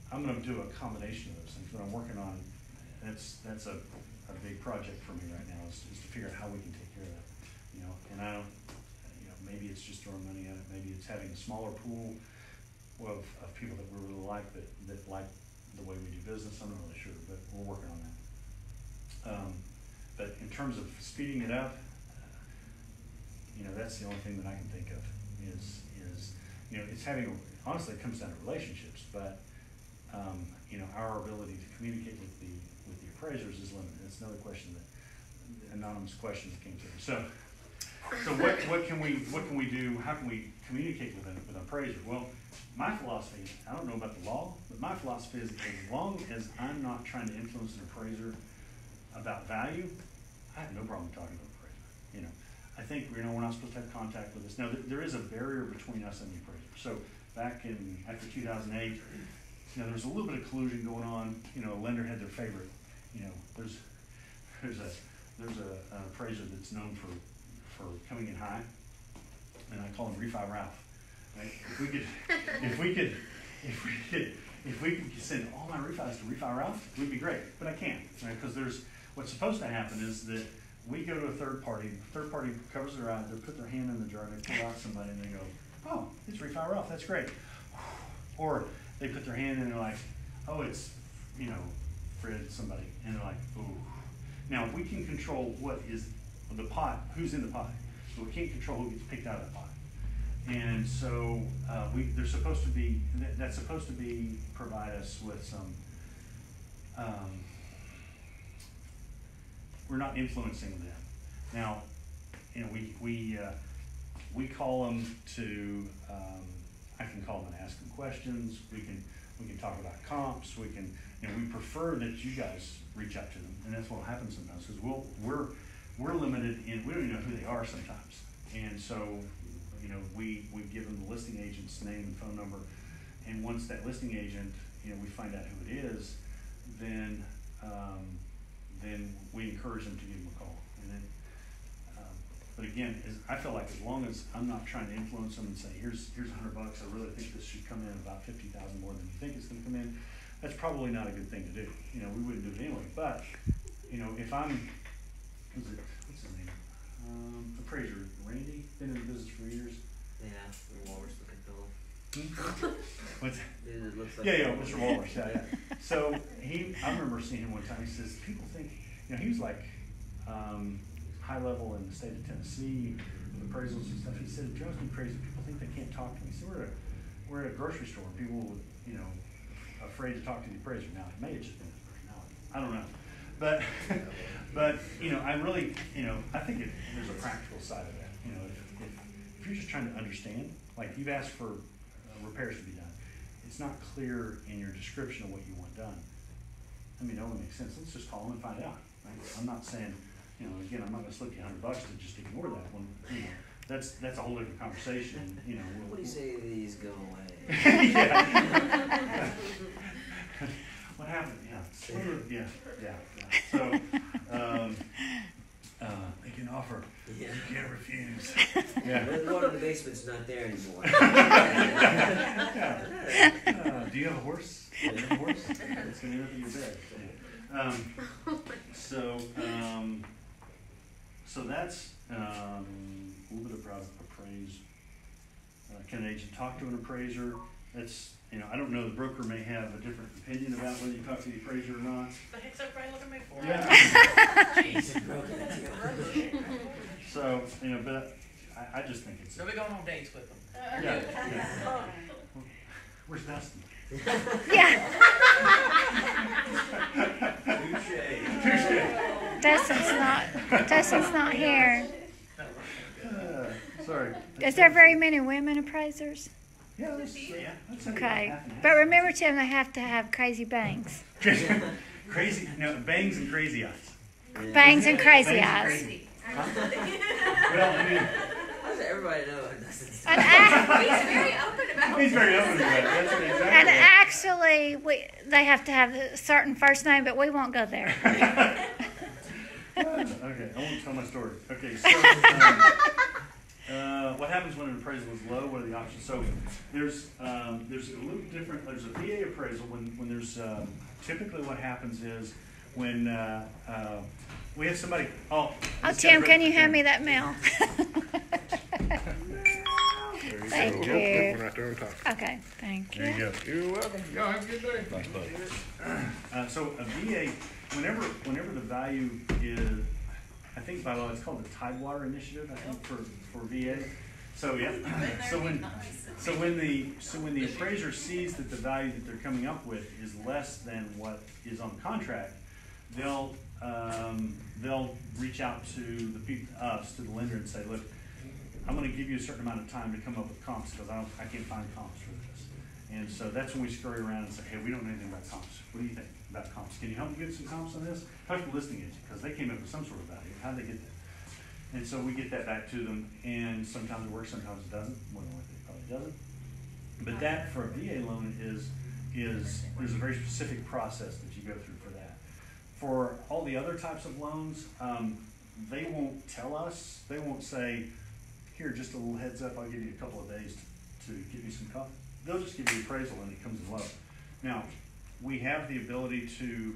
[SPEAKER 1] I'm going to do a combination of those things. What I'm working on, that's a big project for me right now is to figure out how we can take care of that, And I don't, maybe it's just throwing money at it. Maybe it's having a smaller pool of people that we really like that like the way we do business. I'm not really sure, but we're working on that. But in terms of speeding it up, that's the only thing that I can think of is it's honestly it comes down to relationships, but our ability to communicate with the appraisers is limited. That's another question that anonymous question that came through. So what can we do? How can we communicate with an appraiser? Well, my philosophy, I don't know about the law, but my philosophy is as long as I'm not trying to influence an appraiser about value, I have no problem talking to an appraiser. I think we're not supposed to have contact with us. Now there is a barrier between us and the appraiser. So back after 2008, there was a little bit of collusion going on. A lender had their favorite. There's an appraiser that's known for coming in high, and I call him Refi Ralph. Right? If we could send all my refis to Refi Ralph, it would be great. But I can't, right? Because what's supposed to happen is that we go to a third party covers their eyes, they put their hand in the jar, they pull out somebody, and they go, "Oh, it's Refi Ralph, that's great." Or they put their hand in and they're like, "Oh, it's Fred somebody," and they're like, "Ooh." Now we can control what is the pot, who's in the pot, but we can't control who gets picked out of the pot. And so that's supposed to be provide us with some. We're not influencing them. Now, we call them to. I can call them and ask them questions. We can talk about comps. We can. We prefer that you guys reach out to them, and that's what happens sometimes because we're limited in. We don't even know who they are sometimes, and so we give them the listing agent's name and phone number, and once that listing agent we find out who it is, then we encourage them to give them a call, and then But again, I feel like as long as I'm not trying to influence them and say, here's $100, I really think this should come in about 50,000 more than you think it's gonna come in, that's probably not a good thing to do. You know, we wouldn't do it anyway, but, you know, if I'm, what's his name? Appraiser, Randy, been in the business for years.
[SPEAKER 4] Yeah, the walrus looking fellow.
[SPEAKER 1] What's
[SPEAKER 4] Dude, it looks like.
[SPEAKER 1] Yeah, Mr. Walrus, yeah. So I remember seeing him one time, he says, people think, you know, he was like, high level in the state of Tennessee with appraisals and stuff. He said, it drives me crazy. People think they can't talk to me. So we're at a grocery store and people would, you know, afraid to talk to the appraiser. Now, it may have just been his personality. I don't know. But you know, I really, you know, I think there's a practical side of that. You know, if you're just trying to understand, like you've asked for repairs to be done, it's not clear in your description of what you want done. I mean, it only makes sense. Let's just call them and find out. Right? I'm not saying, you know, again, I'm not going to slip you $100 to just ignore that one. You know, that's a whole different conversation. You know,
[SPEAKER 4] What do you say to these go away?
[SPEAKER 1] Yeah. What happened? Yeah. So, they can offer.
[SPEAKER 4] Yeah.
[SPEAKER 1] You can't refuse.
[SPEAKER 4] The water in the basement's not there anymore.
[SPEAKER 1] Yeah. Do you have a horse? Do you have a horse? It's going to end up in your bed. So that's a little bit about appraise. Can an agent talk to an appraiser? That's, you know, I don't know, the broker may have a different opinion about whether you talk to the appraiser or not.
[SPEAKER 5] The heck's everybody looking at me for?
[SPEAKER 1] Yeah.
[SPEAKER 5] Jeez.
[SPEAKER 1] So, you know, but I just think it's.
[SPEAKER 5] So we going on dates with them.
[SPEAKER 1] Yeah. Where's Dustin?
[SPEAKER 2] Yeah.
[SPEAKER 1] Touche.
[SPEAKER 2] Dustin's not here.
[SPEAKER 1] Sorry.
[SPEAKER 2] Is there very many women appraisers?
[SPEAKER 1] Yeah, that's about
[SPEAKER 2] Okay.
[SPEAKER 1] half and half.
[SPEAKER 2] But remember, Tim, they have to have crazy bangs.
[SPEAKER 1] Crazy, no, bangs and crazy eyes.
[SPEAKER 2] Bangs and crazy
[SPEAKER 1] Bangs and
[SPEAKER 2] eyes.
[SPEAKER 1] crazy. Well, I mean,
[SPEAKER 4] How does everybody know it doesn't
[SPEAKER 2] And,
[SPEAKER 3] He's very open about
[SPEAKER 1] he's very open about it. That's what exactly.
[SPEAKER 2] and actually, they have to have a certain first name, but we won't go there.
[SPEAKER 1] Okay, I won't tell my story. Okay, so what happens when an appraisal is low? What are the options? So there's a little different. There's a VA appraisal when there's typically what happens is when we have somebody.
[SPEAKER 2] Oh, Tim, can you hand me that mail? Thank you.
[SPEAKER 6] Yep, right there on top.
[SPEAKER 2] Okay, thank you.
[SPEAKER 1] There you go.
[SPEAKER 6] You're welcome. Y'all have a good day. Thanks, buddy.
[SPEAKER 1] So a VA, whenever the value is, I think by law it's called the Tidewater Initiative. I think for VA. So yeah. So when the appraiser sees that the value that they're coming up with is less than what is on contract, they'll reach out to to the lender and say, look, I'm going to give you a certain amount of time to come up with comps because I can't find comps for this. And so that's when we scurry around and say, hey, we don't know anything about comps. What do you think about comps? Can you help me get some comps on this? Talk to the listing agent because they came up with some sort of value. How did they get that? And so we get that back to them, and sometimes it works, sometimes it doesn't. More than likely, it probably doesn't. But that for a VA loan is there's a very specific process that you go through for that. For all the other types of loans, they won't tell us. They won't say, here, just a little heads up, I'll give you a couple of days to give me some comps. They'll just give you appraisal and it comes in low. Now, we have the ability to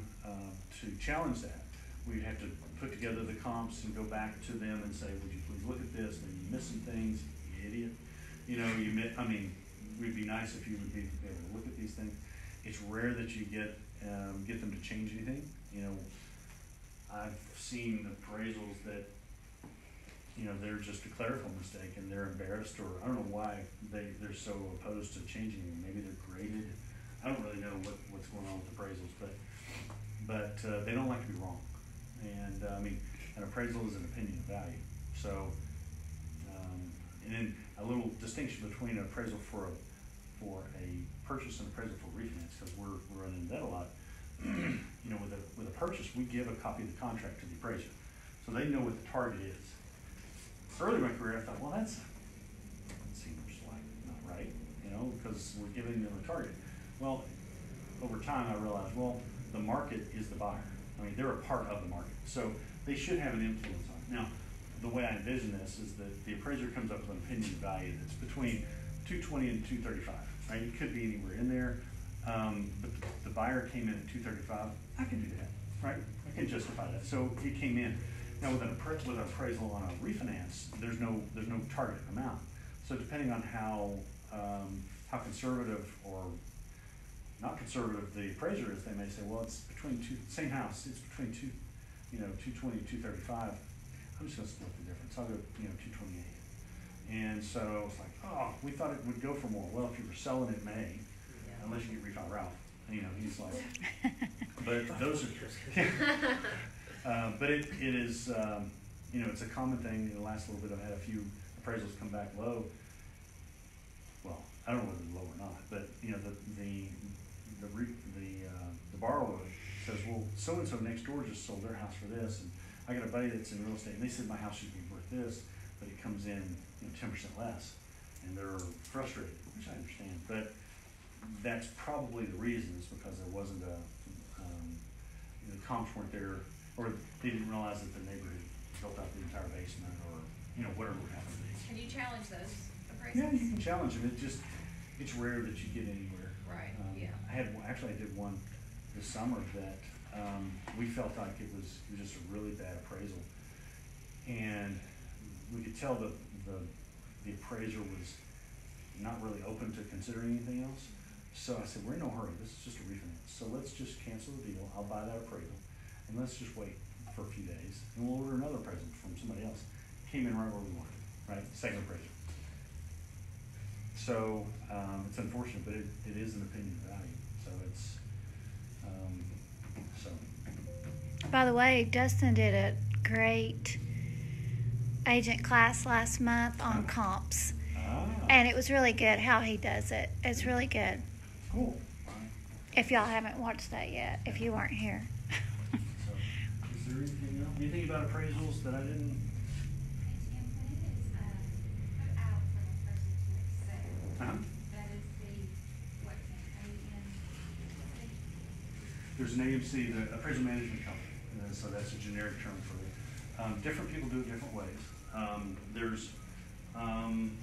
[SPEAKER 1] challenge that. We have to put together the comps and go back to them and say, would you please look at this? Maybe you missed some things, you idiot. You know, we'd be nice if you would be able to look at these things. It's rare that you get them to change anything. You know, I've seen appraisals that, you know, they're just a clerical mistake and they're embarrassed, or I don't know why they're so opposed to changing them. Maybe they're graded. I don't really know what's going on with appraisals, but they don't like to be wrong. And an appraisal is an opinion of value. So, and then a little distinction between an appraisal for a purchase and appraisal for refinance, because we're running into that a lot. You know, with a purchase, we give a copy of the contract to the appraiser, so they know what the target is. Early in my career, I thought, well, that seems like not right, you know, because we're giving them a target. Well, over time, I realized, well, the market is the buyer. I mean, they're a part of the market, so they should have an influence on it. Now, the way I envision this is that the appraiser comes up with an opinion value that's between 220 and 235, right? It could be anywhere in there, but the buyer came in at 235. I can do that, right? I can justify that. So it came in. Now with an appraisal on a refinance, there's no target amount. So depending on how conservative or not conservative the appraiser is, they may say, well, it's between same house, it's between 220 and 235. I'm just gonna split the difference. I'll go, 228. And so it's like, oh, we thought it would go for more. Well, if you were selling it, it may, unless you get refi Ralph. He's like, but those are, but it is, it's a common thing. It'll last a little bit. I've had a few appraisals come back low. Well, I don't know whether they're low or not, but the borrower says, well, so-and-so next door just sold their house for this, and I got a buddy that's in real estate, and they said my house should be worth this, but it comes in 10% less, and they're frustrated, which I understand, but that's probably the reason, is because there wasn't the comps weren't there, or they didn't realize that the neighbor had built out the entire basement, or whatever would happen to these.
[SPEAKER 7] Can you challenge those appraisals?
[SPEAKER 1] Yeah, you can challenge them. It's rare that you get anywhere.
[SPEAKER 7] Right, yeah.
[SPEAKER 1] I did one this summer that we felt like it was just a really bad appraisal, and we could tell the appraiser was not really open to considering anything else. So I said, we're in no hurry. This is just a refinance. So let's just cancel the deal. I'll buy that appraisal, and let's just wait for a few days, and we'll order another appraisal from somebody else. Came in right where we wanted, right? Second appraisal. So it's unfortunate, but it is an opinion value. So it's
[SPEAKER 2] By the way, Dustin did a great agent class last month on comps. And it was really good how he does it. It's really good.
[SPEAKER 1] Cool.
[SPEAKER 2] If y'all haven't watched that yet, if you weren't here.
[SPEAKER 1] So, is there anything else? Anything about appraisals that I didn't? There's an AMC, the appraisal management company, so that's a generic term for it. Different people do it different ways.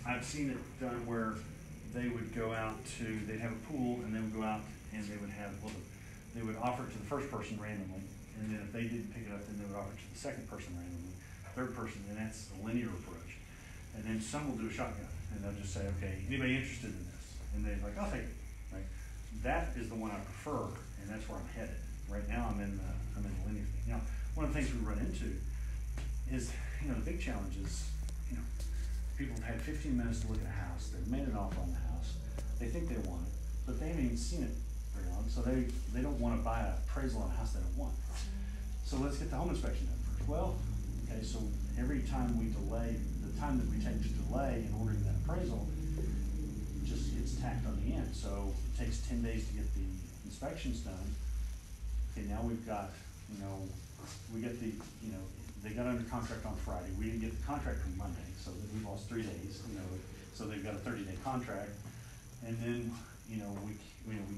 [SPEAKER 1] I've seen it done where they would go out they'd have a pool, and they would go out and they would offer it to the first person randomly, and then if they didn't pick it up, then they would offer it to the second person randomly, third person, and that's a linear approach. And then some will do a shotgun, and they'll just say, okay, anybody interested in this? And they're like, I'll take it, right? That is the one I prefer, and that's where I'm headed. Right now I'm in the linear thing. Now, one of the things we run into is, the big challenge is, people have had 15 minutes to look at a house, they've made an offer on the house, they think they want it, but they haven't even seen it very long, so they don't want to buy an appraisal on a house they don't want. So let's get the home inspection done first. Well, okay, so every time we delay, the time that we take to delay in ordering that appraisal just gets tacked on the end. So it takes 10 days to get the inspections done. Okay, now we've got, they got under contract on Friday. We didn't get the contract on Monday, so we lost 3 days, so they've got a 30-day contract. And then, we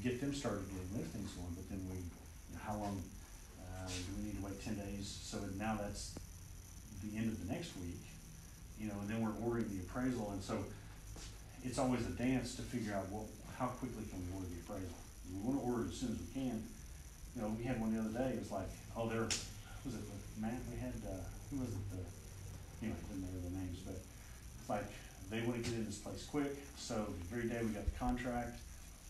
[SPEAKER 1] get them started getting listings going, but then how long do we need to wait 10 days? So now that's the end of the next week, and then we're ordering the appraisal. And so it's always a dance to figure out, how quickly can we order the appraisal? We want to order it as soon as we can. We had one the other day. It was like, was it Matt? We had, who was it? Anyway, it didn't matter the names, but it's like, they want to get in this place quick. So the very day we got the contract,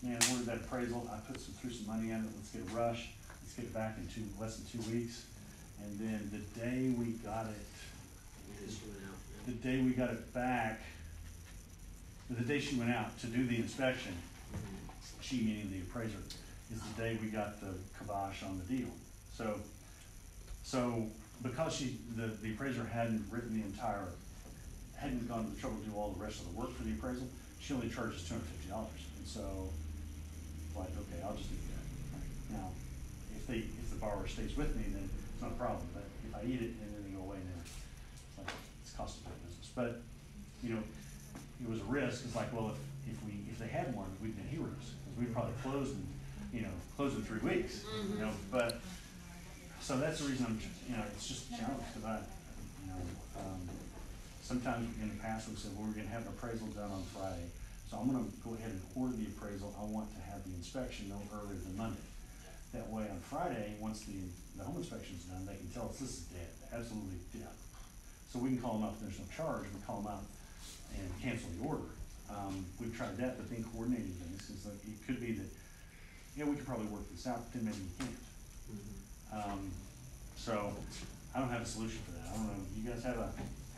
[SPEAKER 1] ordered that appraisal. I threw some money in it. Let's get a rush. Let's get it back in less than 2 weeks. And then the day we got it, back, the day she went out to do the inspection, she meaning the appraiser, is the day we got the kibosh on the deal. So because the appraiser hadn't gone to the trouble to do all the rest of the work for the appraisal, she only charges $250. And so, okay, I'll just do that. Right? Now, if the borrower stays with me, then it's not a problem. But if I eat it and then they go away, then it's cost of doing business. But it was a risk. It's like, well, if they had one, we'd been heroes, because we'd probably closed in 3 weeks. But so that's the reason it's just a challenge, because You know, sometimes in the past we've said, well, we're gonna have an appraisal done on Friday, so I'm gonna go ahead and order the appraisal. I want to have the inspection no earlier than Monday. That way on Friday, once the home inspection's done, they can tell us this is dead, absolutely dead. So we can call them up, there's no charge, we call them out and cancel the order. We've tried that, but then coordinating things, is like, it could be that, yeah, we could probably work this out, but then maybe you can't. So, I don't have a solution for that. I don't know, you guys have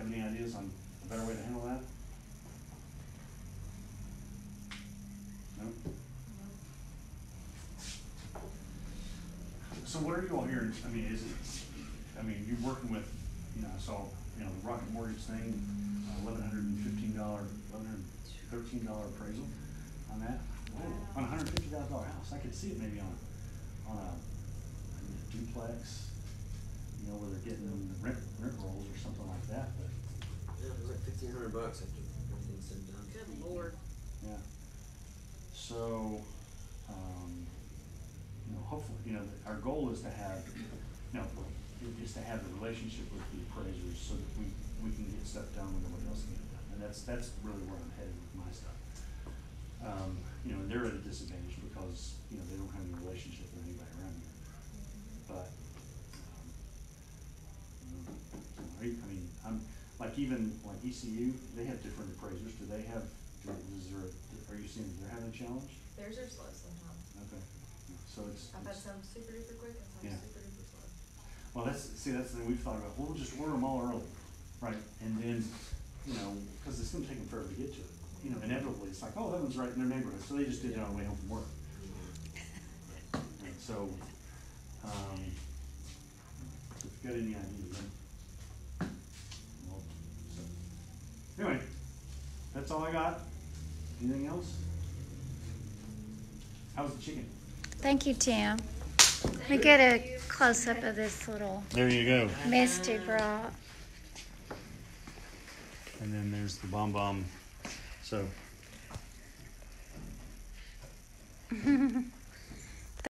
[SPEAKER 1] any ideas on a better way to handle that? No? So what are you all hearing? I mean, you're working with, I saw, the Rocket Mortgage thing, $1,113 appraisal on that. Oh, on a $150,000 house. I could see it maybe on a duplex, where they're getting them the rent rolls or something like that, but.
[SPEAKER 4] Yeah, it was like $1,500 after everything's said and done.
[SPEAKER 3] Good Lord.
[SPEAKER 1] Yeah. So, hopefully, our goal is to have, is to have a relationship with the appraisers so that we can get stuff done when nobody else can get it done. And that's really where I'm headed with my stuff. And they're at a disadvantage because, they don't have any relationship with anybody around here. But, I'm, even ECU, they have different appraisers. Do they have, are you seeing they're having a challenge?
[SPEAKER 8] Theirs are slow sometimes.
[SPEAKER 1] Okay. So
[SPEAKER 8] I've had some super duper quick and some
[SPEAKER 1] Yeah.
[SPEAKER 8] super duper slow.
[SPEAKER 1] Well, that's the thing we've thought about. We'll just order them all early, right? And then, because it's gonna take them forever to get to it. Inevitably, it's like, oh, that one's right in their neighborhood, so they just did it on the way home from work. And so, if you've got any ideas, then, anyway, that's all I got. Anything else? How's the chicken?
[SPEAKER 2] Thank you, Tim. Let me get a close-up of this little
[SPEAKER 1] There you go.
[SPEAKER 2] misty broth.
[SPEAKER 1] And then there's the bomb. So.